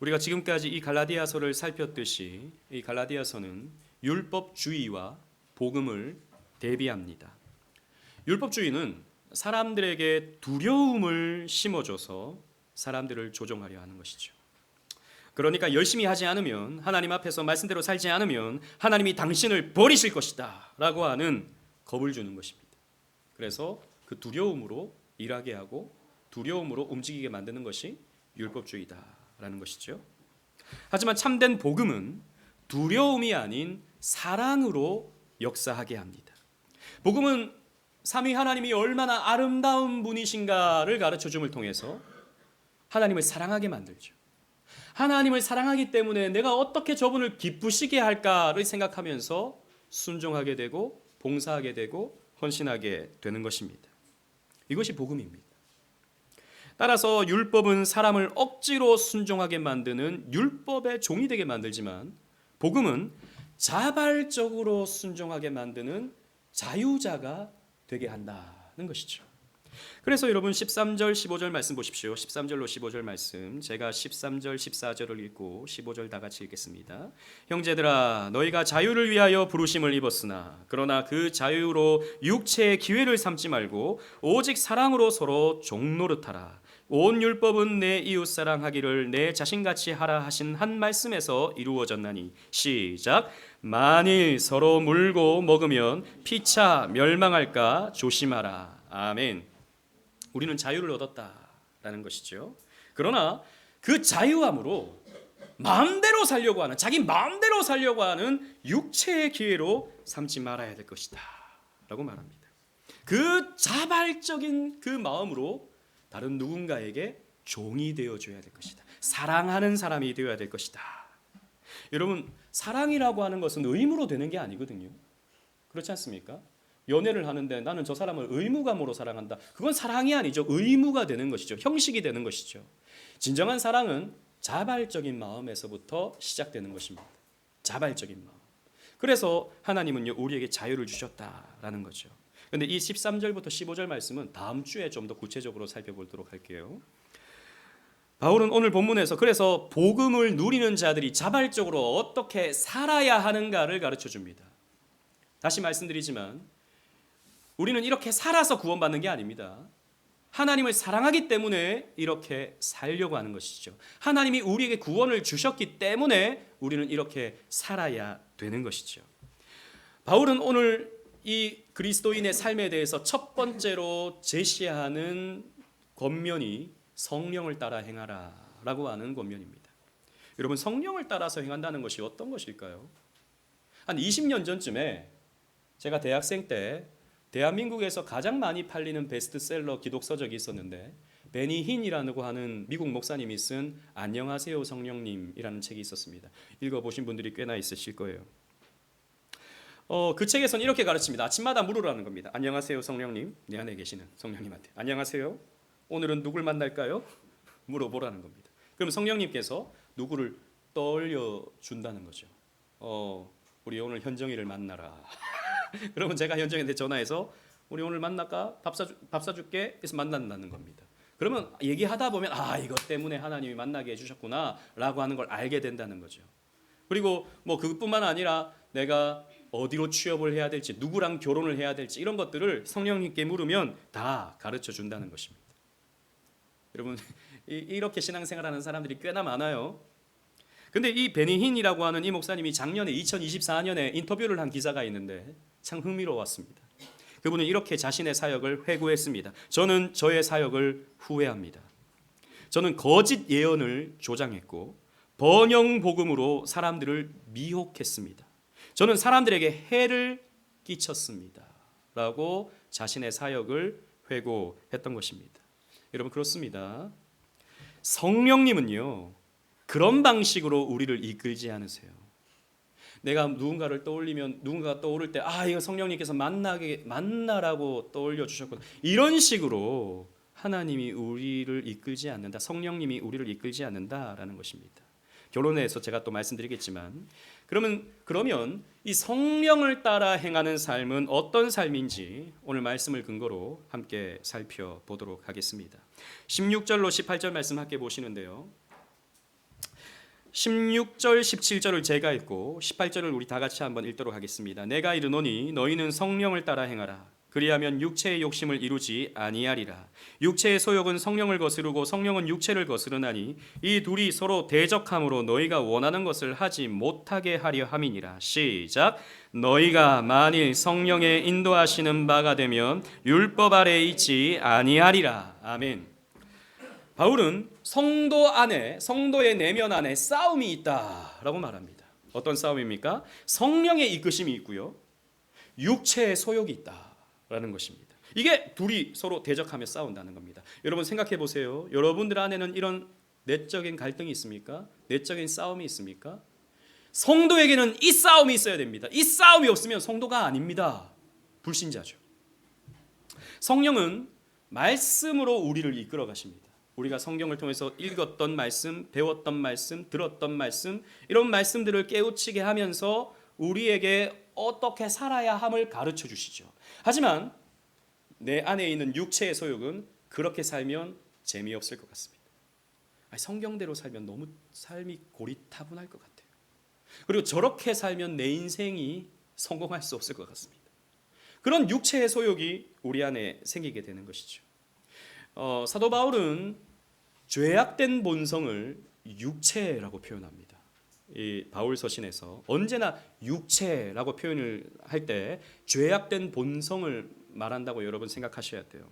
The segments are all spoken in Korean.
우리가 지금까지 이 갈라디아서를 살폈듯이 이 갈라디아서는 율법주의와 복음을 대비합니다. 율법주의는 사람들에게 두려움을 심어줘서 사람들을 조종하려 하는 것이죠. 그러니까 열심히 하지 않으면, 하나님 앞에서 말씀대로 살지 않으면 하나님이 당신을 버리실 것이다 라고 하는 겁을 주는 것입니다. 그래서 그 두려움으로 일하게 하고 두려움으로 움직이게 만드는 것이 율법주의다라는 것이죠. 하지만 참된 복음은 두려움이 아닌 사랑으로 역사하게 합니다. 복음은 삼위 하나님이 얼마나 아름다운 분이신가를 가르쳐줌을 통해서 하나님을 사랑하게 만들죠. 하나님을 사랑하기 때문에 내가 어떻게 저분을 기쁘시게 할까를 생각하면서 순종하게 되고 봉사하게 되고 헌신하게 되는 것입니다. 이것이 복음입니다. 따라서 율법은 사람을 억지로 순종하게 만드는 율법의 종이 되게 만들지만, 복음은 자발적으로 순종하게 만드는 자유자가 되게 한다는 것이죠. 그래서 여러분 13절 15절 말씀 보십시오. 13절로 15절 말씀, 제가 13절 14절을 읽고 15절 다 같이 읽겠습니다. 형제들아, 너희가 자유를 위하여 부르심을 입었으나 그러나 그 자유로 육체의 기회를 삼지 말고 오직 사랑으로 서로 종노릇하라. 온 율법은 내 이웃 사랑하기를 내 자신같이 하라 하신 한 말씀에서 이루어졌나니. 시작. 만일 서로 물고 먹으면 피차 멸망할까 조심하라. 아멘. 우리는 자유를 얻었다라는 것이죠. 그러나 그 자유함으로 마음대로 살려고 하는, 자기 마음대로 살려고 하는 육체의 기회로 삼지 말아야 될 것이다 라고 말합니다. 그 자발적인 그 마음으로 다른 누군가에게 종이 되어줘야 될 것이다. 사랑하는 사람이 되어야 될 것이다. 여러분, 사랑이라고 하는 것은 의무로 되는 게 아니거든요. 그렇지 않습니까? 연애를 하는데 나는 저 사람을 의무감으로 사랑한다. 그건 사랑이 아니죠. 의무가 되는 것이죠. 형식이 되는 것이죠. 진정한 사랑은 자발적인 마음에서부터 시작되는 것입니다. 자발적인 마음. 그래서 하나님은요, 우리에게 자유를 주셨다라는 거죠. 그런데 이 13절부터 15절 말씀은 다음 주에 좀 더 구체적으로 살펴보도록 할게요. 바울은 오늘 본문에서 그래서 복음을 누리는 자들이 자발적으로 어떻게 살아야 하는가를 가르쳐 줍니다. 다시 말씀드리지만 우리는 이렇게 살아서 구원받는 게 아닙니다. 하나님을 사랑하기 때문에 이렇게 살려고 하는 것이죠. 하나님이 우리에게 구원을 주셨기 때문에 우리는 이렇게 살아야 되는 것이죠. 바울은 오늘 이 그리스도인의 삶에 대해서 첫 번째로 제시하는 권면이 성령을 따라 행하라 라고 하는 권면입니다. 여러분, 성령을 따라서 행한다는 것이 어떤 것일까요? 한 20년 전쯤에 제가 대학생 때 대한민국에서 가장 많이 팔리는 베스트셀러 기독서적이 있었는데, 베니 힌이라고 하는 미국 목사님이 쓴 안녕하세요 성령님이라는 책이 있었습니다. 읽어보신 분들이 꽤나 있으실 거예요. 그 책에서는 이렇게 가르칩니다. 아침마다 물으라는 겁니다. 안녕하세요 성령님, 내 안에 계시는 성령님한테 안녕하세요, 오늘은 누굴 만날까요? 물어보라는 겁니다. 그럼 성령님께서 누구를 떠올려 준다는 거죠. 우리 오늘 현정이를 만나라. 그러면 제가 현정이한테 전화해서 우리 오늘 만날까? 밥 사줄게 해서 만난다는 겁니다. 그러면 얘기하다 보면 이것 때문에 하나님이 만나게 해주셨구나 라고 하는 걸 알게 된다는 거죠. 그리고 뭐 그것뿐만 아니라 내가 어디로 취업을 해야 될지, 누구랑 결혼을 해야 될지 이런 것들을 성령님께 물으면 다 가르쳐 준다는 것입니다. 여러분, 이렇게 신앙생활하는 사람들이 꽤나 많아요. 근데 이 베니힌이라고 하는 이 목사님이 작년에 2024년에 인터뷰를 한 기사가 있는데 참 흥미로웠습니다. 그분은 이렇게 자신의 사역을 회고했습니다. 저는 저의 사역을 후회합니다. 저는 거짓 예언을 조장했고 번영 복음으로 사람들을 미혹했습니다. 저는 사람들에게 해를 끼쳤습니다. 라고 자신의 사역을 회고했던 것입니다. 여러분, 그렇습니다. 성령님은요, 그런 방식으로 우리를 이끌지 않으세요. 내가 누군가를 떠올리면, 누군가가 떠오를 때 이거 성령님께서 만나라고 떠올려 주셨구나, 이런 식으로 하나님이 우리를 이끌지 않는다, 성령님이 우리를 이끌지 않는다라는 것입니다. 결론에서 제가 또 말씀드리겠지만, 그러면 이 성령을 따라 행하는 삶은 어떤 삶인지 오늘 말씀을 근거로 함께 살펴보도록 하겠습니다. 16절로 18절 말씀 함께 보시는데요, 16절 17절을 제가 읽고 18절을 우리 다 같이 한번 읽도록 하겠습니다. 내가 이르노니 너희는 성령을 따라 행하라. 그리하면 육체의 욕심을 이루지 아니하리라. 육체의 소욕은 성령을 거스르고 성령은 육체를 거스르나니 이 둘이 서로 대적함으로 너희가 원하는 것을 하지 못하게 하려 함이니라. 시작. 너희가 만일 성령의 인도하시는 바가 되면 율법 아래에 있지 아니하리라. 아멘. 바울은 성도 안에, 성도의 내면 안에 싸움이 있다라고 말합니다. 어떤 싸움입니까? 성령의 이끄심이 있고요, 육체의 소욕이 있다라는 것입니다. 이게 둘이 서로 대적하며 싸운다는 겁니다. 여러분 생각해 보세요. 여러분들 안에는 이런 내적인 갈등이 있습니까? 내적인 싸움이 있습니까? 성도에게는 이 싸움이 있어야 됩니다. 이 싸움이 없으면 성도가 아닙니다. 불신자죠. 성령은 말씀으로 우리를 이끌어 가십니다. 우리가 성경을 통해서 읽었던 말씀, 배웠던 말씀, 들었던 말씀, 이런 말씀들을 깨우치게 하면서 우리에게 어떻게 살아야 함을 가르쳐 주시죠. 하지만 내 안에 있는 육체의 소욕은 그렇게 살면 재미없을 것 같습니다. 성경대로 살면 너무 삶이 고리타분할 것 같아요. 그리고 저렇게 살면 내 인생이 성공할 수 없을 것 같습니다. 그런 육체의 소욕이 우리 안에 생기게 되는 것이죠. 사도 바울은 죄악된 본성을 육체라고 표현합니다. 이 바울 서신에서 언제나 육체라고 표현을 할 때 죄악된 본성을 말한다고 여러분 생각하셔야 돼요.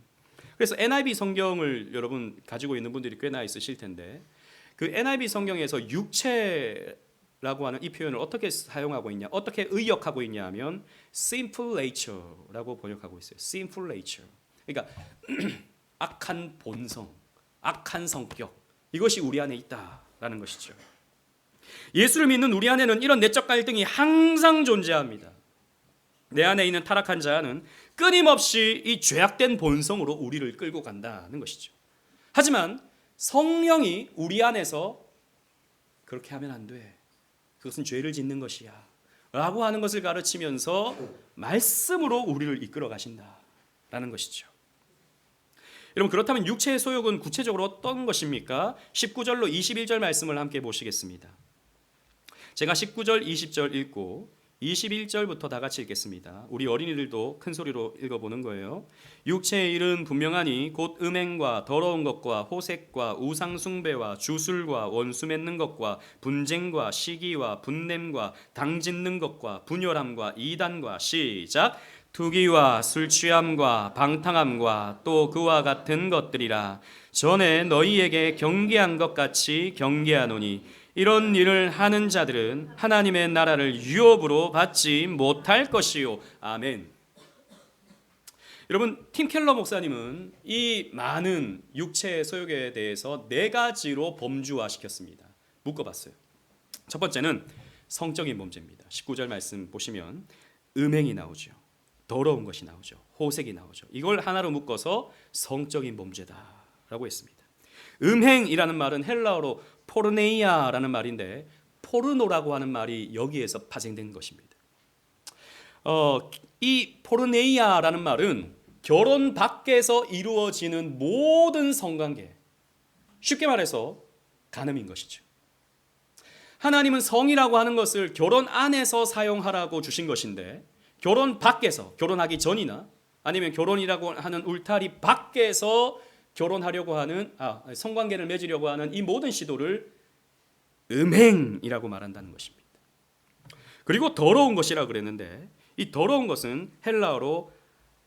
그래서 NIV 성경을 여러분 가지고 있는 분들이 꽤나 있으실 텐데, 그 NIV 성경에서 육체라고 하는 이 표현을 어떻게 사용하고 있냐, 어떻게 의역하고 있냐 하면 sinful nature라고 번역하고 있어요. sinful nature. 그러니까 악한 본성, 악한 성격, 이것이 우리 안에 있다라는 것이죠. 예수를 믿는 우리 안에는 이런 내적 갈등이 항상 존재합니다. 내 안에 있는 타락한 자는 끊임없이 이 죄악된 본성으로 우리를 끌고 간다는 것이죠. 하지만 성령이 우리 안에서 그렇게 하면 안 돼, 그것은 죄를 짓는 것이야 라고 하는 것을 가르치면서 말씀으로 우리를 이끌어 가신다라는 것이죠. 여러분, 그렇다면 육체의 소욕은 구체적으로 어떤 것입니까? 19절로 21절 말씀을 함께 보시겠습니다. 제가 19절, 20절 읽고 21절부터 다 같이 읽겠습니다. 우리 어린이들도 큰 소리로 읽어보는 거예요. 육체의 일은 분명하니 곧 음행과 더러운 것과 호색과 우상숭배와 주술과 원수 맺는 것과 분쟁과 시기와 분냄과 당짓는 것과 분열함과 이단과 시작. 투기와 술취함과 방탕함과 또 그와 같은 것들이라. 전에 너희에게 경계한 것 같이 경계하노니 이런 일을 하는 자들은 하나님의 나라를 유업으로 받지 못할 것이요. 아멘. 여러분, 팀 켈러 목사님은 이 많은 육체의 소욕에 대해서 4가지로 범주화시켰습니다. 묶어봤어요. 첫 번째는 성적인 범죄입니다. 19절 말씀 보시면 음행이 나오죠. 더러운 것이 나오죠. 호색이 나오죠. 이걸 하나로 묶어서 성적인 범죄다라고 했습니다. 음행이라는 말은 헬라어로 포르네이아라는 말인데, 포르노라고 하는 말이 여기에서 파생된 것입니다. 이 포르네이아라는 말은 결혼 밖에서 이루어지는 모든 성관계, 쉽게 말해서 간음인 것이죠. 하나님은 성이라고 하는 것을 결혼 안에서 사용하라고 주신 것인데, 결혼 밖에서, 결혼하기 전이나 아니면 결혼이라고 하는 울타리 밖에서 결혼하려고 하는, 성관계를 맺으려고 하는 이 모든 시도를 음행이라고 말한다는 것입니다. 그리고 더러운 것이라고 그랬는데, 이 더러운 것은 헬라어로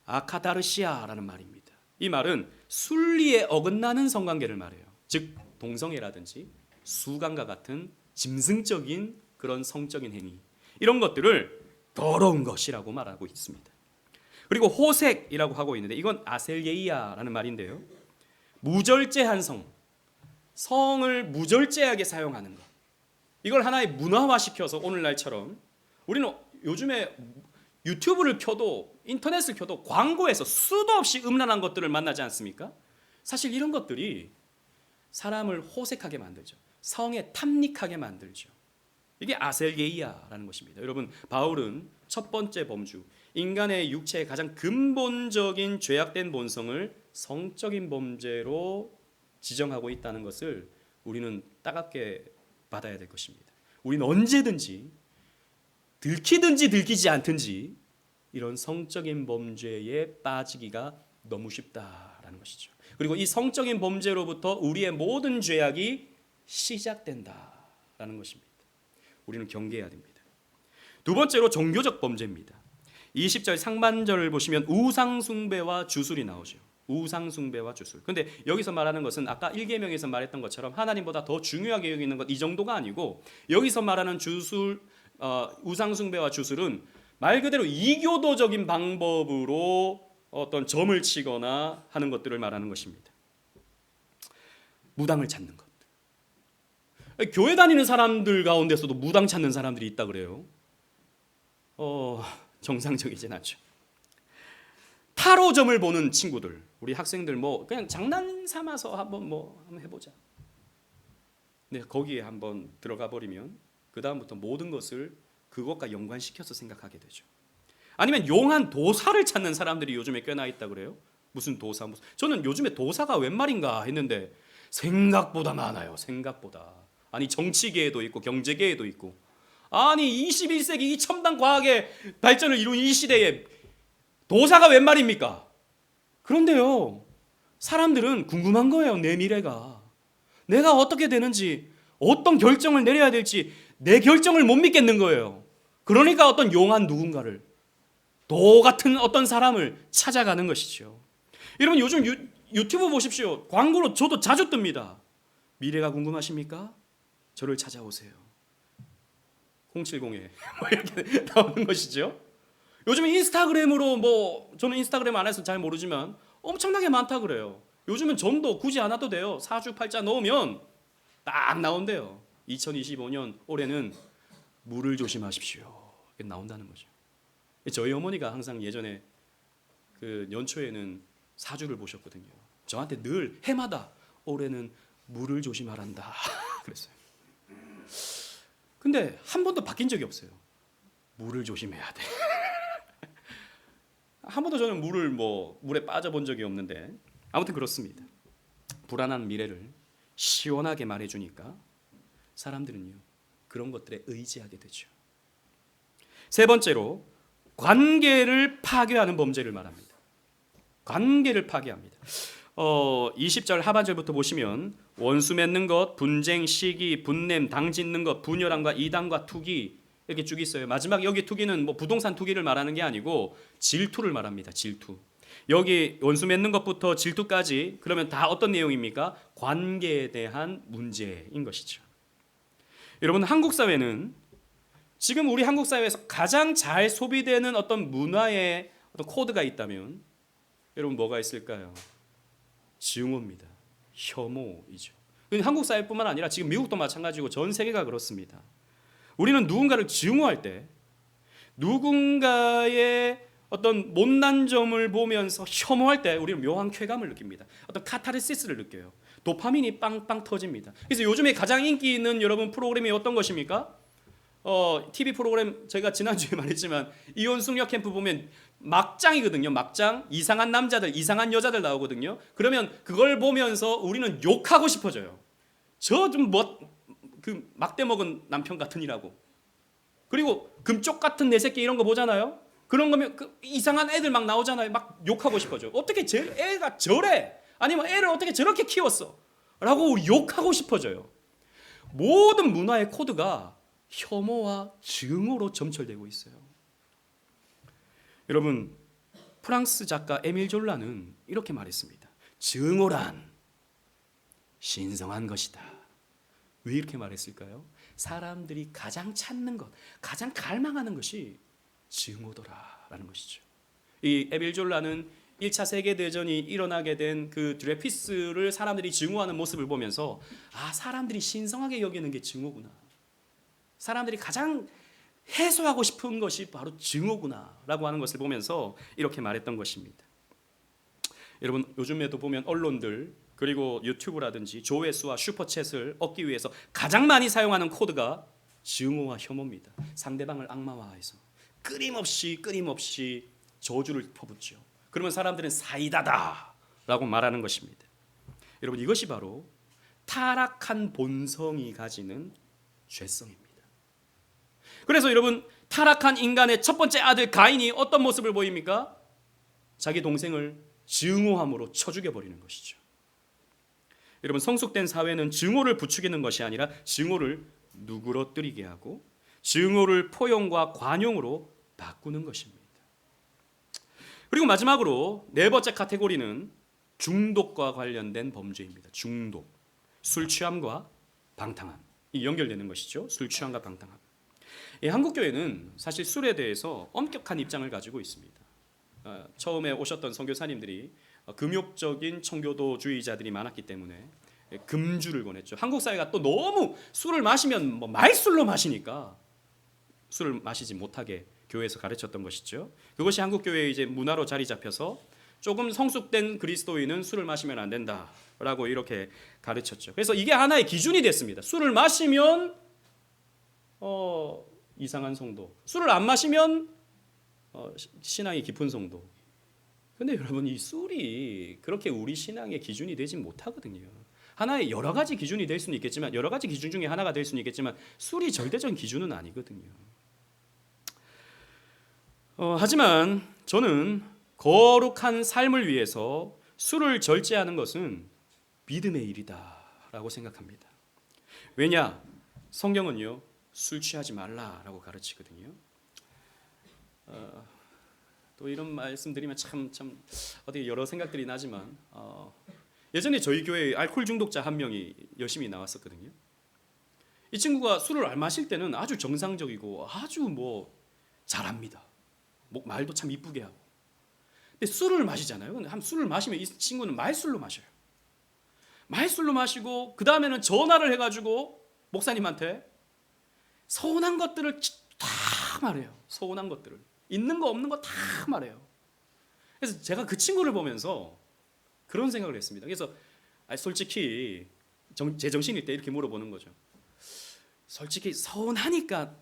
아카다르시아라는 말입니다. 이 말은 순리에 어긋나는 성관계를 말해요. 즉 동성애라든지 수간과 같은 짐승적인 그런 성적인 행위, 이런 것들을 더러운 것이라고 말하고 있습니다. 그리고 호색이라고 하고 있는데, 이건 아셀예이아라는 말인데요, 무절제한 성을 무절제하게 사용하는 것, 이걸 하나의 문화화시켜서 오늘날처럼 우리는 요즘에 유튜브를 켜도 인터넷을 켜도 광고에서 수도 없이 음란한 것들을 만나지 않습니까? 사실 이런 것들이 사람을 호색하게 만들죠. 성에 탐닉하게 만들죠. 이게 아셀게이아라는 것입니다. 여러분, 바울은 첫 번째 범주, 인간의 육체의 가장 근본적인 죄악된 본성을 성적인 범죄로 지정하고 있다는 것을 우리는 따갑게 받아야 될 것입니다. 우리는 언제든지 들키든지 들키지 않든지 이런 성적인 범죄에 빠지기가 너무 쉽다라는 것이죠. 그리고 이 성적인 범죄로부터 우리의 모든 죄악이 시작된다라는 것입니다. 우리는 경계해야 됩니다. 두 번째로 종교적 범죄입니다. 20절 상반절을 보시면 우상숭배와 주술이 나오죠. 우상숭배와 주술. 근데 여기서 말하는 것은 아까 1계명에서 말했던 것처럼 하나님보다 더 중요하게 여기는 것 이 정도가 아니고, 여기서 말하는 주술, 우상숭배와 주술은 말 그대로 이교도적인 방법으로 어떤 점을 치거나 하는 것들을 말하는 것입니다. 무당을 찾는 것. 교회 다니는 사람들 가운데서도 무당 찾는 사람들이 있다 그래요. 정상적이진 않죠. 타로점을 보는 친구들, 우리 학생들 뭐 그냥 장난 삼아서 한번 해보자. 근데 거기에 한번 들어가 버리면 그 다음부터 모든 것을 그것과 연관시켜서 생각하게 되죠. 아니면 용한 도사를 찾는 사람들이 요즘에 꽤나 있다 그래요. 무슨 도사 무슨. 저는 요즘에 도사가 웬 말인가 했는데 생각보다 많아요. 생각보다. 아니 정치계에도 있고 경제계에도 있고. 아니 21세기 이 첨단 과학의 발전을 이룬 이 시대에 도사가 웬 말입니까? 그런데요, 사람들은 궁금한 거예요. 내 미래가, 내가 어떻게 되는지, 어떤 결정을 내려야 될지 내 결정을 못 믿겠는 거예요. 그러니까 어떤 용한 누군가를, 도 같은 어떤 사람을 찾아가는 것이죠. 여러분 요즘 유튜브 보십시오. 광고로 저도 자주 뜹니다. 미래가 궁금하십니까? 저를 찾아오세요. 070에 뭐 이렇게 나오는 것이죠. 요즘 인스타그램으로 저는 인스타그램 안 해서 잘 모르지만 엄청나게 많다 그래요. 요즘은 점도 굳이 안 와도 돼요. 사주팔자 넣으면 딱 나온대요. 2025년 올해는 물을 조심하십시오. 이게 나온다는 거죠. 저희 어머니가 항상 예전에 그 연초에는 사주를 보셨거든요. 저한테 늘 해마다 올해는 물을 조심하란다 그랬어요. 근데 한 번도 바뀐 적이 없어요. 물을 조심해야 돼. 한 번도 저는 물에 빠져본 적이 없는데 아무튼 그렇습니다. 불안한 미래를 시원하게 말해주니까 사람들은요 그런 것들에 의지하게 되죠. 세 번째로 관계를 파괴하는 범죄를 말합니다. 관계를 파괴합니다. 20절 하반절부터 보시면 원수 맺는 것, 분쟁, 시기, 분냄, 당 짓는 것, 분열함과 이단과 투기 이렇게 쭉 있어요. 마지막 여기 투기는 부동산 투기를 말하는 게 아니고 질투를 말합니다. 질투. 여기 원수 맺는 것부터 질투까지 그러면 다 어떤 내용입니까? 관계에 대한 문제인 것이죠. 여러분 한국 사회는 지금 우리 한국 사회에서 가장 잘 소비되는 어떤 문화의 어떤 코드가 있다면 여러분 뭐가 있을까요? 증오입니다. 혐오이죠. 한국 사회뿐만 아니라 지금 미국도 마찬가지고 전 세계가 그렇습니다. 우리는 누군가를 증오할 때 누군가의 어떤 못난 점을 보면서 혐오할 때 우리는 묘한 쾌감을 느낍니다. 어떤 카타르시스를 느껴요. 도파민이 빵빵 터집니다. 그래서 요즘에 가장 인기 있는 여러분 프로그램이 어떤 것입니까? TV 프로그램 제가 지난주에 말했지만 이혼숙녀 캠프 보면 막장이거든요. 막장. 이상한 남자들, 이상한 여자들 나오거든요. 그러면 그걸 보면서 우리는 욕하고 싶어져요. 저 좀 그 막대 먹은 남편 같으니라고. 그리고 금쪽 같은 내 새끼 이런 거 보잖아요. 그런 거면 그 이상한 애들 막 나오잖아요. 막 욕하고 싶어져. 어떻게 애가 저래? 아니면 애를 어떻게 저렇게 키웠어? 라고 우리 욕하고 싶어져요. 모든 문화의 코드가 혐오와 증오로 점철되고 있어요. 여러분 프랑스 작가 에밀 졸라는 이렇게 말했습니다. 증오란 신성한 것이다. 왜 이렇게 말했을까요? 사람들이 가장 찾는 것, 가장 갈망하는 것이 증오더라라는 것이죠. 이 에밀 졸라는 1차 세계대전이 일어나게 된 그 드레피스를 사람들이 증오하는 모습을 보면서 사람들이 신성하게 여기는 게 증오구나. 사람들이 가장 해소하고 싶은 것이 바로 증오구나 라고 하는 것을 보면서 이렇게 말했던 것입니다. 여러분 요즘에도 보면 언론들 그리고 유튜브라든지 조회수와 슈퍼챗을 얻기 위해서 가장 많이 사용하는 코드가 증오와 혐오입니다. 상대방을 악마화해서 끊임없이 저주를 퍼붓죠. 그러면 사람들은 사이다다 라고 말하는 것입니다. 여러분 이것이 바로 타락한 본성이 가지는 죄성입니다. 그래서 여러분, 타락한 인간의 첫 번째 아들 가인이 어떤 모습을 보입니까? 자기 동생을 증오함으로 쳐 죽여버리는 것이죠. 여러분, 성숙된 사회는 증오를 부추기는 것이 아니라 증오를 누그러뜨리게 하고 증오를 포용과 관용으로 바꾸는 것입니다. 그리고 마지막으로 네 번째 카테고리는 중독과 관련된 범죄입니다. 중독, 술 취함과 방탕함, 이 연결되는 것이죠. 술 취함과 방탕함. 한국 교회는 사실 술에 대해서 엄격한 입장을 가지고 있습니다. 처음에 오셨던 선교사님들이 금욕적인 청교도주의자들이 많았기 때문에 금주를 권했죠. 한국 사회가 또 너무 술을 마시면 뭐 말술로 마시니까 술을 마시지 못하게 교회에서 가르쳤던 것이죠. 그것이 한국 교회의 이제 문화로 자리 잡혀서 조금 성숙된 그리스도인은 술을 마시면 안 된다라고 이렇게 가르쳤죠. 그래서 이게 하나의 기준이 됐습니다. 술을 마시면 이상한 성도, 술을 안 마시면 신앙이 깊은 성도. 근데 여러분, 이 술이 그렇게 우리 신앙의 기준이 되지 못하거든요. 하나의 여러 가지 기준이 될 수는 있겠지만, 여러 가지 기준 중에 하나가 될 수는 있겠지만 술이 절대적인 기준은 아니거든요. 하지만 저는 거룩한 삶을 위해서 술을 절제하는 것은 믿음의 일이다라고 생각합니다. 왜냐? 성경은요, 술 취하지 말라라고 가르치거든요. 또 이런 말씀드리면 참 어떻게 여러 생각들이 나지만 예전에 저희 교회에 알코올 중독자 한 명이 열심히 나왔었거든요. 이 친구가 술을 안 마실 때는 아주 정상적이고 아주 뭐 잘합니다. 말도 참 이쁘게 하고. 근데 술을 마시잖아요. 근데 술을 마시면 이 친구는 말술로 마셔요. 말술로 마시고 그 다음에는 전화를 해가지고 목사님한테 서운한 것들을 다 말해요. 서운한 것들을. 있는 거 없는 거 다 말해요. 그래서 제가 그 친구를 보면서 그런 생각을 했습니다. 그래서 솔직히 제 정신일 때 이렇게 물어보는 거죠. 솔직히 서운하니까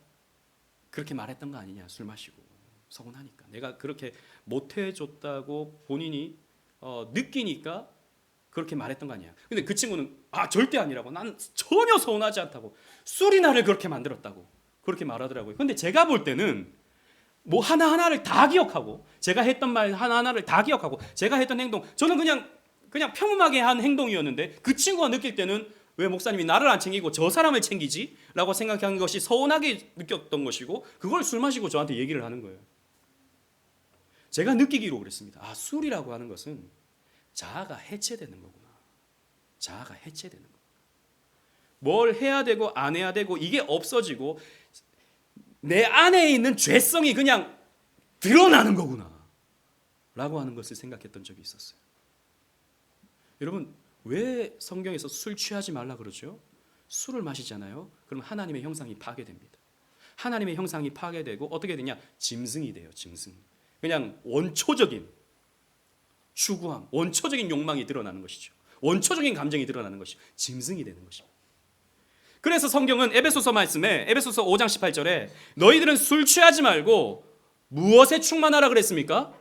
그렇게 말했던 거 아니냐. 술 마시고 서운하니까 내가 그렇게 못해줬다고 본인이 느끼니까 그렇게 말했던 거 아니야. 근데 그 친구는 절대 아니라고, 난 전혀 서운하지 않다고, 술이 나를 그렇게 만들었다고 그렇게 말하더라고요. 근데 제가 볼 때는 뭐 하나하나를 다 기억하고, 제가 했던 말 하나하나를 다 기억하고, 제가 했던 행동, 저는 그냥 평범하게 한 행동이었는데 그 친구가 느낄 때는 왜 목사님이 나를 안 챙기고 저 사람을 챙기지? 라고 생각한 것이 서운하게 느꼈던 것이고, 그걸 술 마시고 저한테 얘기를 하는 거예요. 제가 느끼기로 그랬습니다. 술이라고 하는 것은 자아가 해체되는 거구나. 자아가 해체되는 거구나. 뭘 해야 되고 안 해야 되고 이게 없어지고 내 안에 있는 죄성이 그냥 드러나는 거구나 라고 하는 것을 생각했던 적이 있었어요. 여러분, 왜 성경에서 술 취하지 말라 그러죠? 술을 마시잖아요. 그럼 하나님의 형상이 파괴됩니다. 하나님의 형상이 파괴되고 어떻게 되냐? 짐승이 돼요. 짐승. 그냥 원초적인 추구함, 원초적인 욕망이 드러나는 것이죠. 원초적인 감정이 드러나는 것이죠. 짐승이 되는 것입니다. 그래서 성경은 에베소서 말씀에 에베소서 5장 18절에 너희들은 술 취하지 말고 무엇에 충만하라 그랬습니까?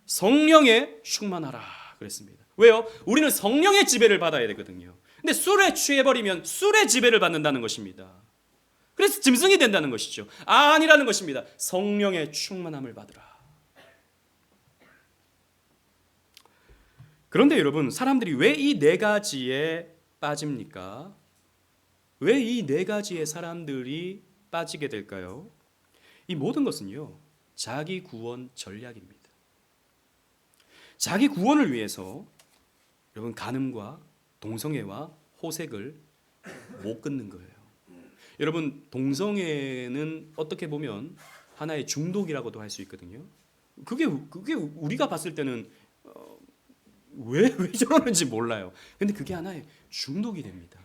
성령에 충만하라 그랬습니다. 왜요? 우리는 성령의 지배를 받아야 되거든요. 근데 술에 취해버리면 술의 지배를 받는다는 것입니다. 그래서 짐승이 된다는 것이죠. 아니라는 것입니다. 성령의 충만함을 받으라. 그런데 여러분, 사람들이 왜 이 네 가지에 빠집니까? 왜 이 네 가지의 사람들이 빠지게 될까요? 이 모든 것은요, 자기 구원 전략입니다. 자기 구원을 위해서 여러분, 간음과 동성애와 호색을 못 끊는 거예요. 여러분, 동성애는 어떻게 보면 하나의 중독이라고도 할 수 있거든요. 그게 우리가 봤을 때는 왜 저러는지 몰라요. 근데 그게 하나의 중독이 됩니다.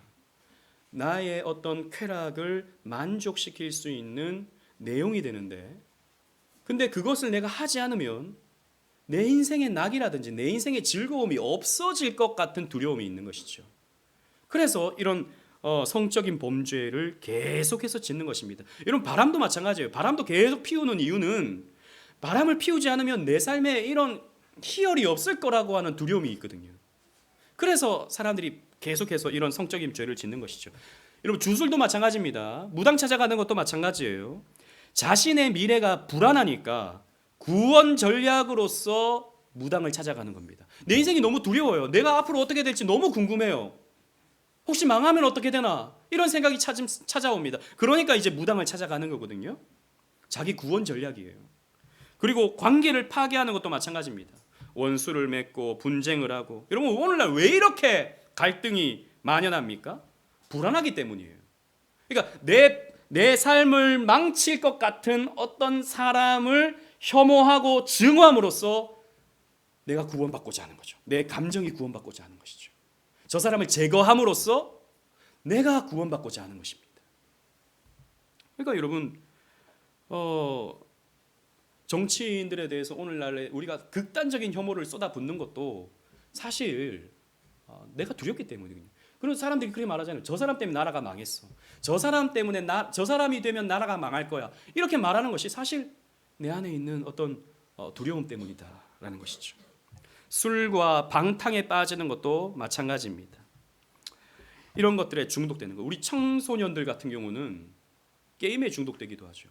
나의 어떤 쾌락을 만족시킬 수 있는 내용이 되는데, 근데 그것을 내가 하지 않으면 내 인생의 낙이라든지 내 인생의 즐거움이 없어질 것 같은 두려움이 있는 것이죠. 그래서 이런 성적인 범죄를 계속해서 짓는 것입니다. 이런 바람도 마찬가지예요. 바람도 계속 피우는 이유는 바람을 피우지 않으면 내 삶에 이런 희열이 없을 거라고 하는 두려움이 있거든요. 그래서 사람들이 계속해서 이런 성적인 죄를 짓는 것이죠. 여러분 주술도 마찬가지입니다. 무당 찾아가는 것도 마찬가지예요. 자신의 미래가 불안하니까 구원 전략으로서 무당을 찾아가는 겁니다. 내 인생이 너무 두려워요. 내가 앞으로 어떻게 될지 너무 궁금해요. 혹시 망하면 어떻게 되나? 이런 생각이 찾아옵니다. 그러니까 이제 무당을 찾아가는 거거든요. 자기 구원 전략이에요. 그리고 관계를 파괴하는 것도 마찬가지입니다. 원수를 맺고 분쟁을 하고. 여러분 오늘날 왜 이렇게 갈등이 만연합니까? 불안하기 때문이에요. 그러니까 내 삶을 망칠 것 같은 어떤 사람을 혐오하고 증오함으로써 내가 구원받고자 하는 거죠. 내 감정이 구원받고자 하는 것이죠. 저 사람을 제거함으로써 내가 구원받고자 하는 것입니다. 그러니까 여러분 정치인들에 대해서 오늘날 우리가 극단적인 혐오를 쏟아붓는 것도 사실 내가 두렵기 때문이거든요. 그런 사람들이 그렇게 말하잖아요. 저 사람 때문에 나라가 망했어. 저 사람 때문에 저 사람이 되면 나라가 망할 거야. 이렇게 말하는 것이 사실 내 안에 있는 어떤 두려움 때문이다라는 것이죠. 술과 방탕에 빠지는 것도 마찬가지입니다. 이런 것들에 중독되는 거. 우리 청소년들 같은 경우는 게임에 중독되기도 하죠.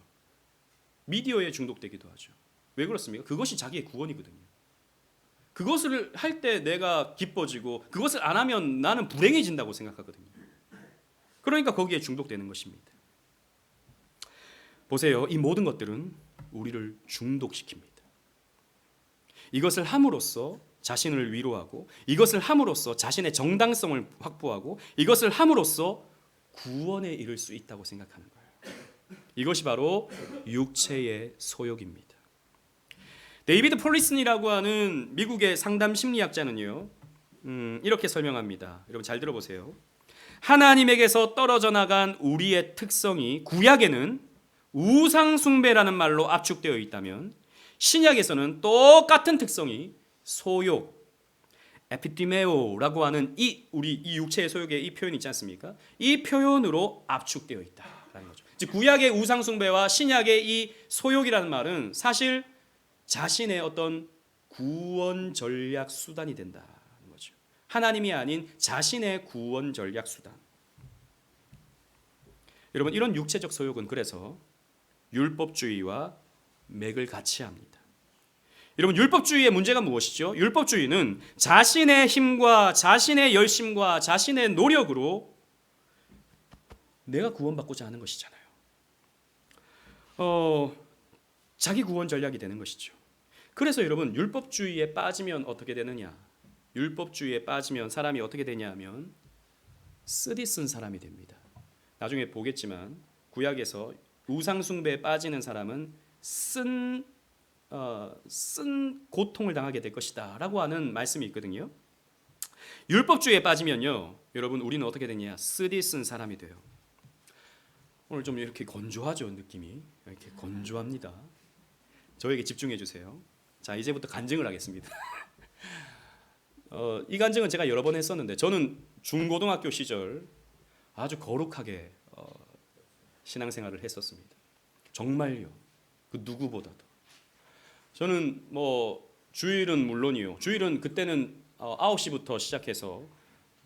미디어에 중독되기도 하죠. 왜 그렇습니까? 그것이 자기의 구원이거든요. 그것을 할 때 내가 기뻐지고 그것을 안 하면 나는 불행해진다고 생각하거든요. 그러니까 거기에 중독되는 것입니다. 보세요. 이 모든 것들은 우리를 중독시킵니다. 이것을 함으로써 자신을 위로하고 이것을 함으로써 자신의 정당성을 확보하고 이것을 함으로써 구원에 이를 수 있다고 생각하는 거예요. 이것이 바로 육체의 소욕입니다. 데이비드 폴리슨이라고 하는 미국의 상담 심리학자는요, 이렇게 설명합니다. 여러분 잘 들어보세요. 하나님에게서 떨어져 나간 우리의 특성이 구약에는 우상 숭배라는 말로 압축되어 있다면 신약에서는 똑같은 특성이 소욕, 에피티메오라고 하는 우리 육체의 소욕의 이 표현이 있지 않습니까? 이 표현으로 압축되어 있다라는 거죠. 즉 구약의 우상 숭배와 신약의 이 소욕이라는 말은 사실 자신의 어떤 구원 전략 수단이 된다는 거죠. 하나님이 아닌 자신의 구원 전략 수단. 여러분 이런 육체적 소욕은 그래서 율법주의와 맥을 같이 합니다. 여러분 율법주의의 문제가 무엇이죠? 율법주의는 자신의 힘과 자신의 열심과 자신의 노력으로 내가 구원받고자 하는 것이잖아요. 자기 구원 전략이 되는 것이죠. 그래서 여러분 율법주의에 빠지면 어떻게 되느냐? 율법주의에 빠지면 사람이 어떻게 되냐 하면 쓰디 쓴 사람이 됩니다. 나중에 보겠지만 구약에서 우상숭배에 빠지는 사람은 쓴 고통을 당하게 될 것이다 라고 하는 말씀이 있거든요. 율법주의에 빠지면요 여러분 우리는 어떻게 되냐? 쓰디 쓴 사람이 돼요. 오늘 좀 이렇게 건조하죠. 느낌이 이렇게 건조합니다. 저에게 집중해 주세요. 자 이제부터 간증을 하겠습니다. 이 간증은 제가 여러 번 했었는데 저는 중고등학교 시절 아주 거룩하게 신앙생활을 했었습니다. 정말요. 그 누구보다도. 저는 뭐 주일은 물론이요. 주일은 그때는 9시부터 시작해서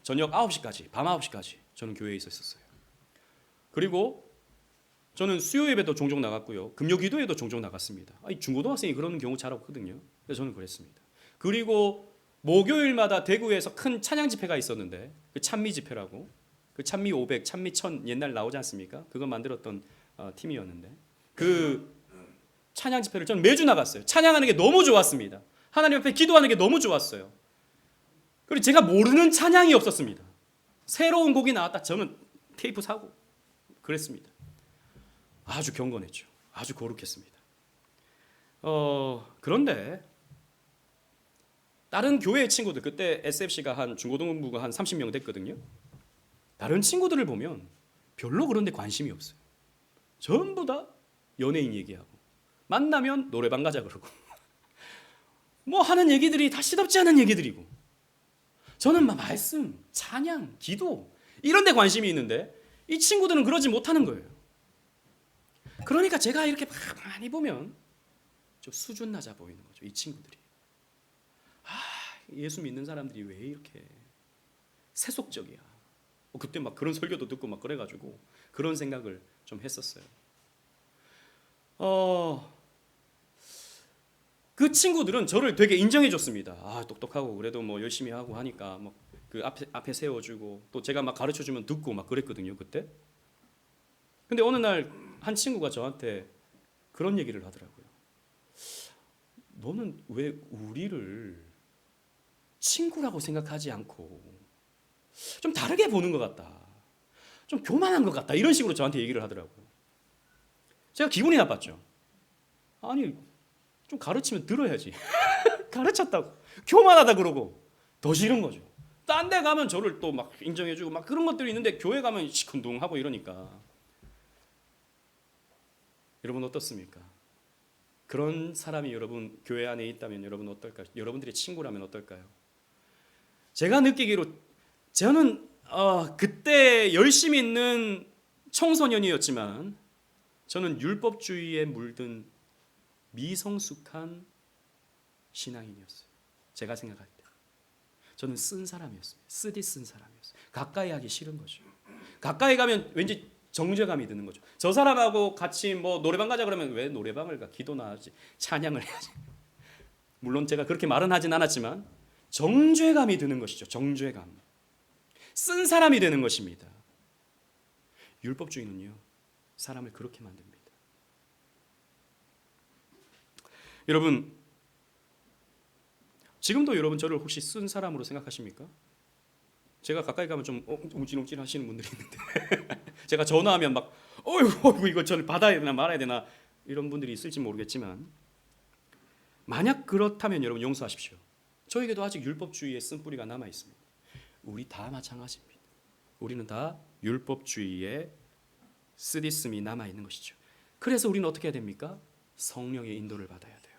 저녁 9시까지, 밤 9시까지 저는 교회에 있었어요. 그리고 저는 수요 예배도 종종 나갔고요. 금요 기도에도 종종 나갔습니다. 중고등학생이 그러는 경우 잘 없거든요. 그래서 저는 그랬습니다. 그리고 목요일마다 대구에서 큰 찬양 집회가 있었는데 그 찬미 집회라고 그 찬미 500, 찬미 1000 옛날 나오지 않습니까? 그거 만들었던 팀이었는데 그 찬양 집회를 저는 매주 나갔어요. 찬양하는 게 너무 좋았습니다. 하나님 앞에 기도하는 게 너무 좋았어요. 그리고 제가 모르는 찬양이 없었습니다. 새로운 곡이 나왔다 저는 테이프 사고 그랬습니다. 아주 경건했죠. 아주 거룩했습니다. 그런데 다른 교회 친구들 그때 SFC가 한 중고등부가 한 30명 됐거든요. 다른 친구들을 보면 별로 그런 데 관심이 없어요. 전부 다 연예인 얘기하고 만나면 노래방 가자 그러고 뭐 하는 얘기들이 다 시덥지 않은 얘기들이고 저는 막 말씀, 찬양, 기도 이런 데 관심이 있는데 이 친구들은 그러지 못하는 거예요. 그러니까 제가 이렇게 많이 보면 좀 수준 낮아 보이는 거죠. 이 친구들이. 예수 믿는 사람들이 왜 이렇게 세속적이야. 그때 막 그런 설교도 듣고 막 그래가지고 그런 생각을 좀 했었어요. 그 친구들은 저를 되게 인정해 줬습니다. 아, 똑똑하고 그래도 뭐 열심히 하고 하니까 막 그 앞에 세워주고 또 제가 막 가르쳐 주면 듣고 막 그랬거든요, 그때. 근데 어느 날 한 친구가 저한테 그런 얘기를 하더라고요. 너는 왜 우리를 친구라고 생각하지 않고 좀 다르게 보는 것 같다. 좀 교만한 것 같다. 이런 식으로 저한테 얘기를 하더라고요. 제가 기분이 나빴죠. 아니, 좀 가르치면 들어야지. 가르쳤다고. 교만하다 그러고 더 싫은 거죠. 딴 데 가면 저를 또 막 인정해주고 막 그런 것들이 있는데 교회 가면 시큰둥하고 이러니까. 여러분 어떻습니까? 그런 사람이 여러분 교회 안에 있다면 여러분 어떨까요? 여러분들의 친구라면 어떨까요? 제가 느끼기로 저는 그때 열심히 있는 청소년이었지만 저는 율법주의에 물든 미성숙한 신앙인이었어요. 제가 생각할 때. 저는 쓴 사람이었어요. 쓰디 쓴 사람이었어요. 가까이 하기 싫은 거죠. 가까이 가면 왠지 정죄감이 드는 거죠. 저 사람하고 같이 뭐 노래방 가자 그러면 왜 노래방을 가? 기도나 하지. 찬양을 해야지. 물론 제가 그렇게 말은 하진 않았지만 정죄감이 드는 것이죠. 정죄감. 쓴 사람이 되는 것입니다. 율법주의는요. 사람을 그렇게 만듭니다. 여러분, 지금도 여러분 저를 혹시 쓴 사람으로 생각하십니까? 제가 가까이 가면 좀 웅찔웅찔 하시는 분들이 있는데 제가 전화하면 막 어이구 이거 저를 받아야 되나 말아야 되나 이런 분들이 있을지 모르겠지만 만약 그렇다면 여러분 용서하십시오. 저에게도 아직 율법주의의 쓴뿌리가 남아 있습니다. 우리 다 마찬가지입니다. 우리는 다 율법주의의 쓰디씀이 남아 있는 것이죠. 그래서 우리는 어떻게 해야 됩니까? 성령의 인도를 받아야 돼요.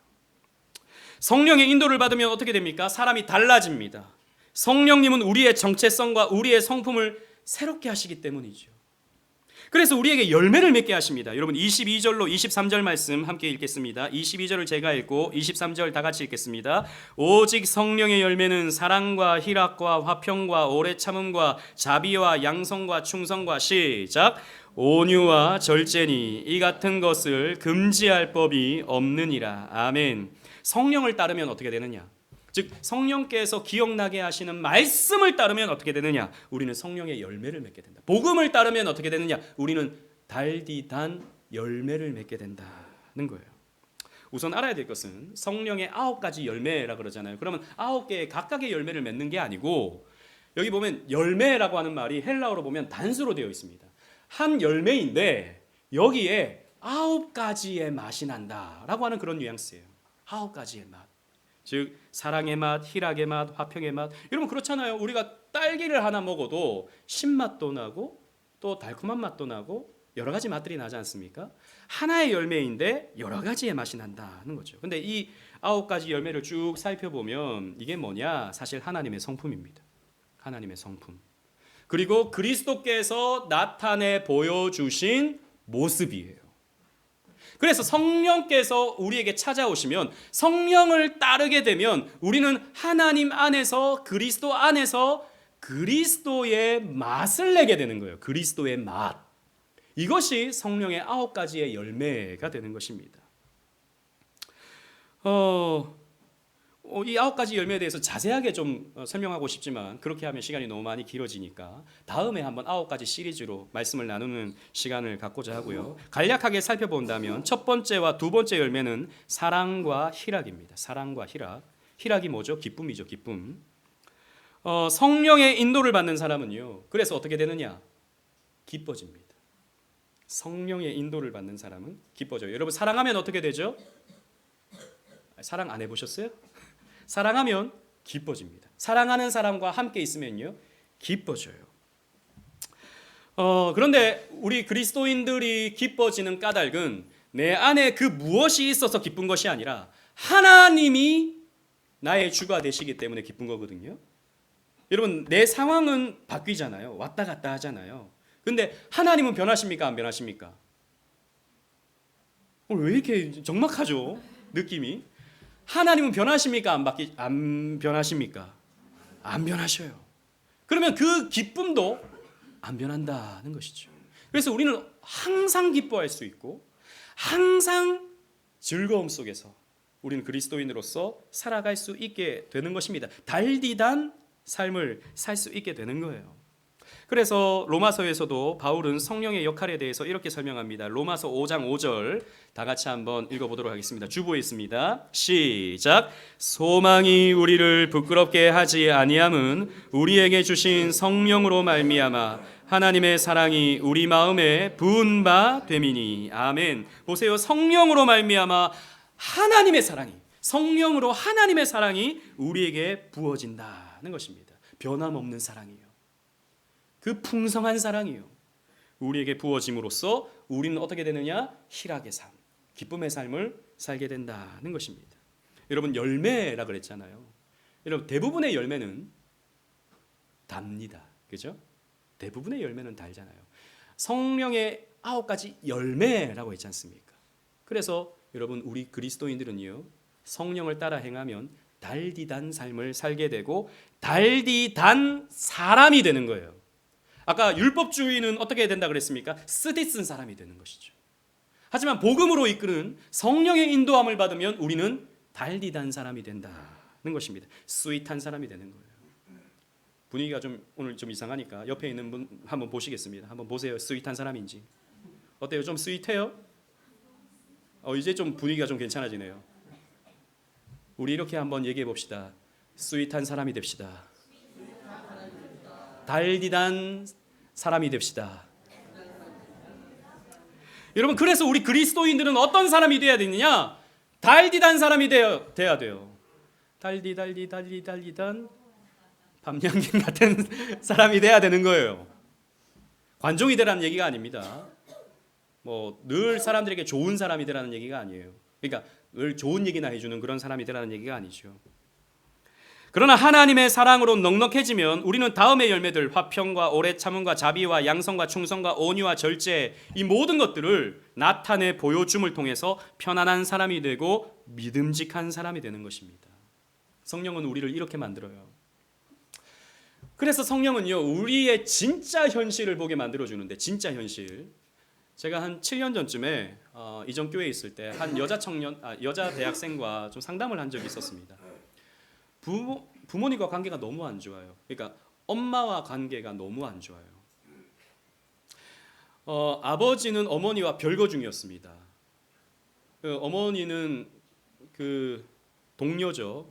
성령의 인도를 받으면 어떻게 됩니까? 사람이 달라집니다. 성령님은 우리의 정체성과 우리의 성품을 새롭게 하시기 때문이죠. 그래서 우리에게 열매를 맺게 하십니다. 여러분 22절로 23절 말씀 함께 읽겠습니다. 22절을 제가 읽고 23절 다 같이 읽겠습니다. 오직 성령의 열매는 사랑과 희락과 화평과 오래 참음과 자비와 양성과 충성과 시작. 온유와 절제니 이 같은 것을 금지할 법이 없느니라. 아멘. 성령을 따르면 어떻게 되느냐? 즉 성령께서 기억나게 하시는 말씀을 따르면 어떻게 되느냐? 우리는 성령의 열매를 맺게 된다. 복음을 따르면 어떻게 되느냐? 우리는 달디단 열매를 맺게 된다는 거예요. 우선 알아야 될 것은 성령의 9가지 열매라 그러잖아요. 그러면 9개의 각각의 열매를 맺는 게 아니고 여기 보면 열매라고 하는 말이 헬라어로 보면 단수로 되어 있습니다. 한 열매인데 여기에 9가지의 맛이 난다라고 하는 그런 뉘앙스예요. 9가지의 맛. 즉 사랑의 맛, 희락의 맛, 화평의 맛. 여러분 그렇잖아요. 우리가 딸기를 하나 먹어도 신맛도 나고 또 달콤한 맛도 나고 여러 가지 맛들이 나지 않습니까? 하나의 열매인데 여러 가지의 맛이 난다는 거죠. 근데 이 9가지 열매를 쭉 살펴보면 이게 뭐냐? 사실 하나님의 성품입니다. 하나님의 성품. 그리고 그리스도께서 나타내 보여주신 모습이에요. 그래서 성령께서 우리에게 찾아오시면 성령을 따르게 되면 우리는 하나님 안에서 그리스도 안에서 그리스도의 맛을 내게 되는 거예요. 그리스도의 맛. 이것이 성령의 9가지의 열매가 되는 것입니다. 이 9가지 열매에 대해서 자세하게 좀 설명하고 싶지만 그렇게 하면 시간이 너무 많이 길어지니까 다음에 한번 9가지 시리즈로 말씀을 나누는 시간을 갖고자 하고요. 간략하게 살펴본다면 첫 번째와 두 번째 열매는 사랑과 희락입니다. 사랑과 희락. 희락이 뭐죠? 기쁨이죠. 기쁨. 성령의 인도를 받는 사람은요. 그래서 어떻게 되느냐? 기뻐집니다. 성령의 인도를 받는 사람은 기뻐져요. 여러분 사랑하면 어떻게 되죠? 사랑 안 해보셨어요? 사랑하면 기뻐집니다. 사랑하는 사람과 함께 있으면요 기뻐져요. 그런데 우리 그리스도인들이 기뻐지는 까닭은 내 안에 그 무엇이 있어서 기쁜 것이 아니라 하나님이 나의 주가 되시기 때문에 기쁜 거거든요. 여러분 내 상황은 바뀌잖아요. 왔다 갔다 하잖아요. 근데 하나님은 변하십니까? 안 변하십니까? 왜 이렇게 적막하죠? 느낌이. 하나님은 변하십니까? 안 변하십니까? 안 변하셔요. 그러면 그 기쁨도 안 변한다는 것이죠. 그래서 우리는 항상 기뻐할 수 있고 항상 즐거움 속에서 우리는 그리스도인으로서 살아갈 수 있게 되는 것입니다. 달디단 삶을 살 수 있게 되는 거예요. 그래서 로마서에서도 바울은 성령의 역할에 대해서 이렇게 설명합니다. 로마서 5장 5절 다 같이 한번 읽어보도록 하겠습니다. 주보에 있습니다. 시작. 소망이 우리를 부끄럽게 하지 아니함은 우리에게 주신 성령으로 말미암아 하나님의 사랑이 우리 마음에 부은 바 됨이니. 아멘. 보세요. 성령으로 말미암아 하나님의 사랑이, 성령으로 하나님의 사랑이 우리에게 부어진다는 것입니다. 변함없는 사랑이에요. 그 풍성한 사랑이요, 우리에게 부어짐으로써 우리는 어떻게 되느냐? 희락의 삶, 기쁨의 삶을 살게 된다는 것입니다. 여러분, 열매라 그랬잖아요. 여러분, 대부분의 열매는 답니다. 그죠? 대부분의 열매는 달잖아요. 성령의 9가지 열매라고 했지 않습니까? 그래서 여러분, 우리 그리스도인들은요, 성령을 따라 행하면 달디단 삶을 살게 되고 달디단 사람이 되는 거예요. 아까 율법주의는 어떻게 된다 그랬습니까? 쓰디쓴 사람이 되는 것이죠. 하지만 복음으로 이끄는 성령의 인도함을 받으면 우리는 달디단 사람이 된다는 것입니다. 스윗한 사람이 되는 거예요. 분위기가 좀 오늘 좀 이상하니까 옆에 있는 분 한번 보시겠습니다. 한번 보세요. 스윗한 사람인지. 어때요? 좀 스윗해요? 이제 좀 분위기가 좀 괜찮아지네요. 우리 이렇게 한번 얘기해 봅시다. 스윗한 사람이 됩시다. 달디단 사람이 됩시다. 여러분, 그래서 우리 그리스도인들은 어떤 사람이 되어야 되느냐? 달디단 사람이 돼야 돼요. 달디단 밤양갱 같은 사람이 돼야 되는 거예요. 관종이 되라는 얘기가 아닙니다. 뭐 늘 사람들에게 좋은 사람이 되라는 얘기가 아니에요. 그러니까 늘 좋은 얘기나 해주는 그런 사람이 되라는 얘기가 아니죠. 그러나 하나님의 사랑으로 넉넉해지면 우리는 다음의 열매들, 화평과 오래 참음과 자비와 양성과 충성과 온유와 절제, 이 모든 것들을 나타내 보여줌을 통해서 편안한 사람이 되고 믿음직한 사람이 되는 것입니다. 성령은 우리를 이렇게 만들어요. 그래서 성령은요, 우리의 진짜 현실을 보게 만들어주는데, 진짜 현실. 제가 한 7년 전쯤에 이전 교회에 있을 때 한 여자 대학생과 좀 상담을 한 적이 있었습니다. 부모님과 관계가 너무 안 좋아요. 그러니까 엄마와 관계가 너무 안 좋아요. 아버지는 어머니와 별거 중이었습니다. 어머니는 그 동료죠.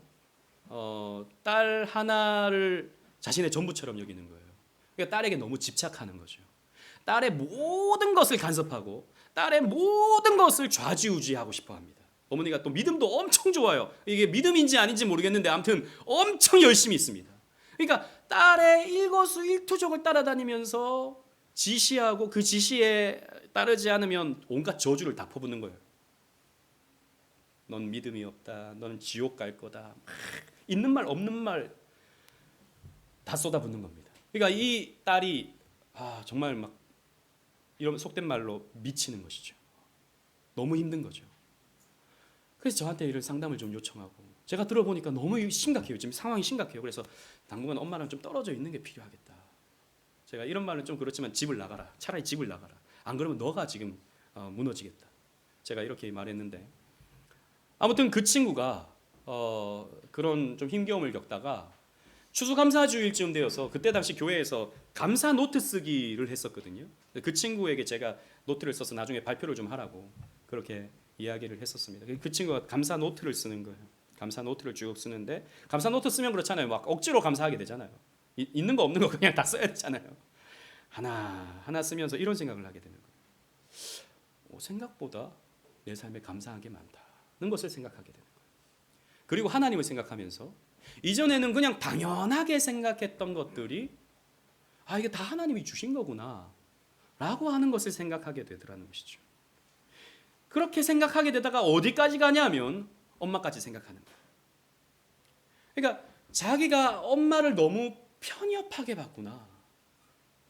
딸 하나를 자신의 전부처럼 여기는 거예요. 그러니까 딸에게 너무 집착하는 거죠. 딸의 모든 것을 간섭하고 딸의 모든 것을 좌지우지하고 싶어합니다. 어머니가 또 믿음도 엄청 좋아요. 이게 믿음인지 아닌지 모르겠는데 아무튼 엄청 열심히 있습니다. 그러니까 딸의 일거수일투족을 따라다니면서 지시하고 그 지시에 따르지 않으면 온갖 저주를 다 퍼붓는 거예요. 넌 믿음이 없다. 넌 지옥 갈 거다. 있는 말 없는 말 다 쏟아붓는 겁니다. 그러니까 이 딸이 정말 막 이런 속된 말로 미치는 것이죠. 너무 힘든 거죠. 그래서 저한테 이런 상담을 좀 요청하고, 제가 들어보니까 너무 심각해요. 지금 상황이 심각해요. 그래서 당분간 엄마랑 좀 떨어져 있는 게 필요하겠다. 제가 이런 말은 좀 그렇지만 집을 나가라. 차라리 집을 나가라. 안 그러면 너가 지금 무너지겠다. 제가 이렇게 말했는데, 아무튼 그 친구가 그런 좀 힘겨움을 겪다가 추수감사주일쯤 되어서 그때 당시 교회에서 감사 노트 쓰기를 했었거든요. 그 친구에게 제가 노트를 써서 나중에 발표를 좀 하라고 그렇게 이야기를 했었습니다. 그 친구가 감사 노트를 쓰는 거예요. 감사 노트를 쭉 쓰는데, 감사 노트 쓰면 그렇잖아요. 막 억지로 감사하게 되잖아요. 있는 거 없는 거 그냥 다 써야 되잖아요. 하나 쓰면서 이런 생각을 하게 되는 거예요. 생각보다 내 삶에 감사한 게 많다는 것을 생각하게 되는 거예요. 그리고 하나님을 생각하면서 이전에는 그냥 당연하게 생각했던 것들이 이게 다 하나님이 주신 거구나 라고 하는 것을 생각하게 되더라는 것이죠. 그렇게 생각하게 되다가 어디까지 가냐면 엄마까지 생각하는 거예요. 그러니까 자기가 엄마를 너무 편협하게 봤구나.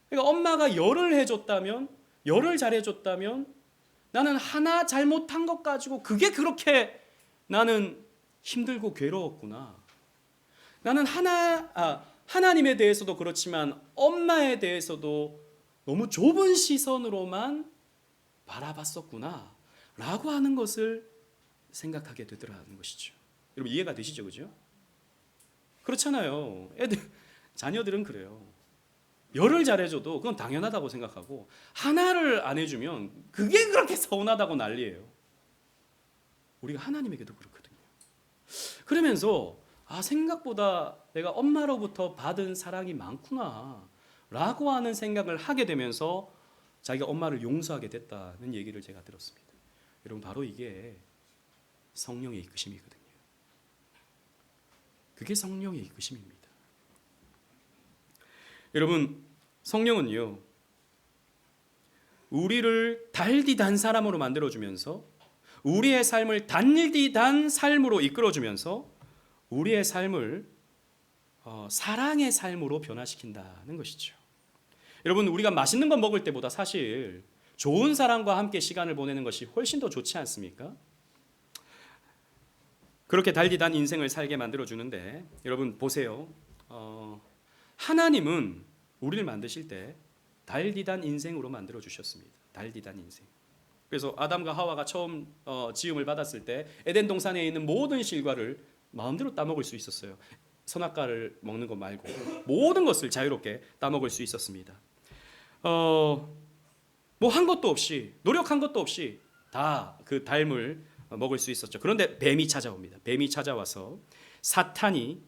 그러니까 엄마가 열을 해줬다면, 열을 잘해줬다면 나는 하나 잘못한 것 가지고 그게 그렇게 나는 힘들고 괴로웠구나. 나는 하나님에 대해서도 그렇지만 엄마에 대해서도 너무 좁은 시선으로만 바라봤었구나 라고 하는 것을 생각하게 되더라는 것이죠. 여러분 이해가 되시죠? 그죠? 그렇잖아요. 자녀들은 그래요. 열을 잘해줘도 그건 당연하다고 생각하고 하나를 안 해주면 그게 그렇게 서운하다고 난리예요. 우리가 하나님에게도 그렇거든요. 그러면서 생각보다 내가 엄마로부터 받은 사랑이 많구나 라고 하는 생각을 하게 되면서 자기가 엄마를 용서하게 됐다는 얘기를 제가 들었습니다. 여러분 바로 이게 성령의 이끄심이거든요. 그게 성령의 이끄심입니다. 여러분 성령은요 우리를 달디단 사람으로 만들어주면서 우리의 삶을 달디단 삶으로 이끌어주면서 우리의 삶을 사랑의 삶으로 변화시킨다는 것이죠. 여러분 우리가 맛있는 거 먹을 때보다 사실 좋은 사람과 함께 시간을 보내는 것이 훨씬 더 좋지 않습니까? 그렇게 달디단 인생을 살게 만들어주는데 여러분 보세요. 하나님은 우리를 만드실 때 달디단 인생으로 만들어주셨습니다. 달디단 인생. 그래서 아담과 하와가 처음 지음을 받았을 때 에덴 동산에 있는 모든 실과를 마음대로 따먹을 수 있었어요. 선악과를 먹는 것 말고 모든 것을 자유롭게 따먹을 수 있었습니다. 뭐 한 것도 없이 노력한 것도 없이 다 그 닮을 먹을 수 있었죠. 그런데 뱀이 찾아옵니다. 뱀이 찾아와서 사탄이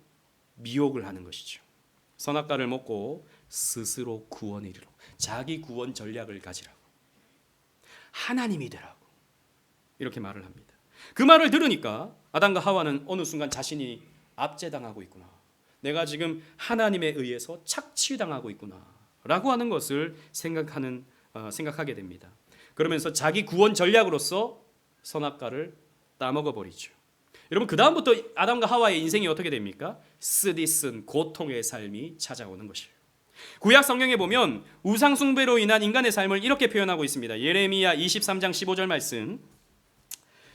미혹을 하는 것이죠. 선악과를 먹고 스스로 구원에 이르러 자기 구원 전략을 가지라고 하나님이 되라고 이렇게 말을 합니다. 그 말을 들으니까 아담과 하와는 어느 순간 자신이 압제당하고 있구나. 내가 지금 하나님에 의해서 착취당하고 있구나 라고 하는 것을 생각하게 됩니다. 그러면서 자기 구원 전략으로서 선악과를 따먹어 버리죠. 여러분 그 다음부터 아담과 하와의 인생이 어떻게 됩니까? 쓰디쓴 고통의 삶이 찾아오는 것이에요. 구약 성경에 보면 우상 숭배로 인한 인간의 삶을 이렇게 표현하고 있습니다. 예레미야 23장 15절 말씀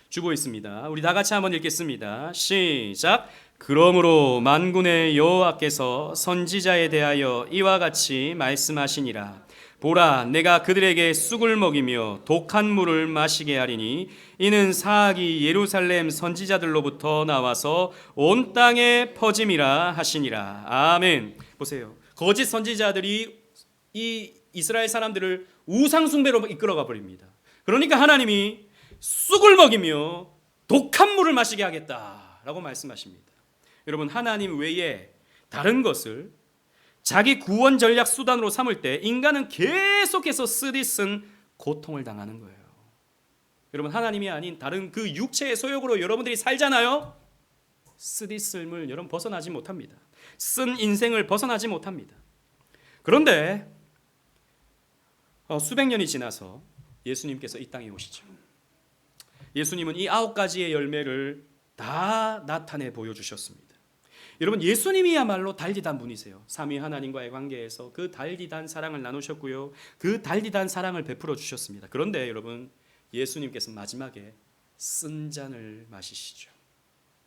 주고 있습니다. 우리 다 같이 한번 읽겠습니다. 시작. 그러므로 만군의 여호와께서 선지자에 대하여 이와 같이 말씀하시니라. 보라, 내가 그들에게 쑥을 먹이며 독한 물을 마시게 하리니 이는 사악이 예루살렘 선지자들로부터 나와서 온 땅에 퍼짐이라 하시니라. 아멘. 보세요. 거짓 선지자들이 이 이스라엘 사람들을 우상 숭배로 이끌어가 버립니다. 그러니까 하나님이 쑥을 먹이며 독한 물을 마시게 하겠다라고 말씀하십니다. 여러분 하나님 외에 다른 것을 자기 구원 전략 수단으로 삼을 때 인간은 계속해서 쓰디쓴 고통을 당하는 거예요. 여러분 하나님이 아닌 다른 그 육체의 소욕으로 여러분들이 살잖아요. 쓰디씀을 여러분 벗어나지 못합니다. 쓴 인생을 벗어나지 못합니다. 그런데 수백 년이 지나서 예수님께서 이 땅에 오시죠. 예수님은 이 9가지의 열매를 다 나타내 보여주셨습니다. 여러분 예수님이야말로 달디단 분이세요. 삼위 하나님과의 관계에서 그 달디단 사랑을 나누셨고요. 그 달디단 사랑을 베풀어 주셨습니다. 그런데 여러분 예수님께서 마지막에 쓴 잔을 마시시죠.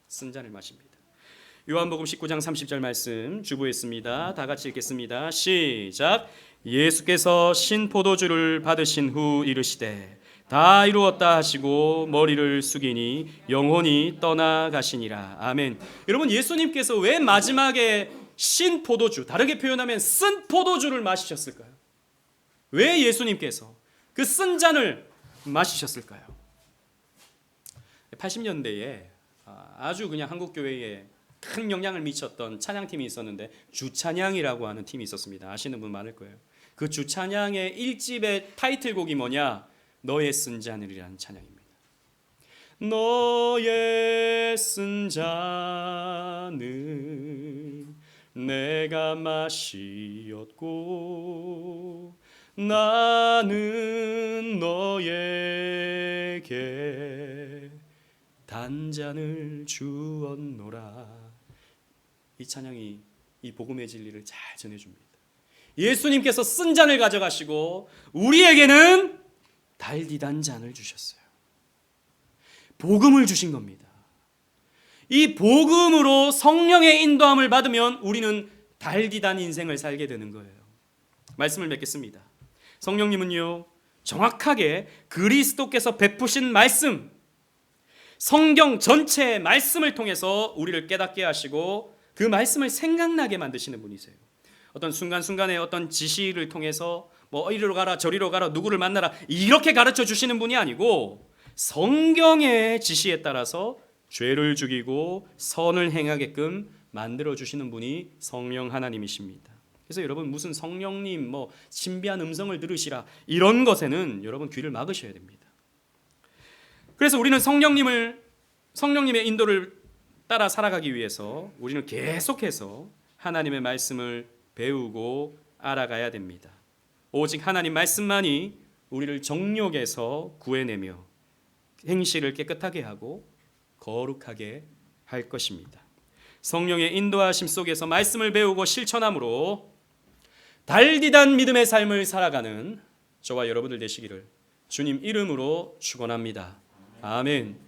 쓴 잔을 마십니다. 요한복음 19장 30절 말씀 주보했습니다. 다 같이 읽겠습니다. 시작. 예수께서 신포도주를 받으신 후 이르시되 다 이루었다 하시고 머리를 숙이니 영혼이 떠나가시니라. 아멘. 여러분 예수님께서 왜 마지막에 신포도주, 다르게 표현하면 쓴 포도주를 마시셨을까요? 왜 예수님께서 그 쓴 잔을 마시셨을까요? 80년대에 아주 그냥 한국교회에 큰 영향을 미쳤던 찬양팀이 있었는데 주찬양이라고 하는 팀이 있었습니다. 아시는 분 많을 거예요. 그 주찬양의 1집의 타이틀곡이 뭐냐? 너의 쓴 잔을이라는 찬양입니다. 너의 쓴 잔을 내가 마시었고 나는 너에게 단잔을 주었노라. 이 찬양이 이 복음의 진리를 잘 전해줍니다. 예수님께서 쓴 잔을 가져가시고 우리에게는 달디단 잔을 주셨어요. 복음을 주신 겁니다. 이 복음으로 성령의 인도함을 받으면 우리는 달디단 인생을 살게 되는 거예요. 말씀을 맺겠습니다. 성령님은요, 정확하게 그리스도께서 베푸신 말씀, 성경 전체의 말씀을 통해서 우리를 깨닫게 하시고 그 말씀을 생각나게 만드시는 분이세요. 어떤 순간순간에 어떤 지시를 통해서 뭐 이리로 가라 저리로 가라 누구를 만나라 이렇게 가르쳐 주시는 분이 아니고 성경의 지시에 따라서 죄를 죽이고 선을 행하게끔 만들어 주시는 분이 성령 하나님이십니다. 그래서 여러분 무슨 성령님 뭐 신비한 음성을 들으시라 이런 것에는 여러분 귀를 막으셔야 됩니다. 그래서 우리는 성령님의 인도를 따라 살아가기 위해서 우리는 계속해서 하나님의 말씀을 배우고 알아가야 됩니다. 오직 하나님 말씀만이 우리를 정욕에서 구해내며 행실을 깨끗하게 하고 거룩하게 할 것입니다. 성령의 인도하심 속에서 말씀을 배우고 실천함으로 달디단 믿음의 삶을 살아가는 저와 여러분들 되시기를 주님 이름으로 축원합니다. 아멘.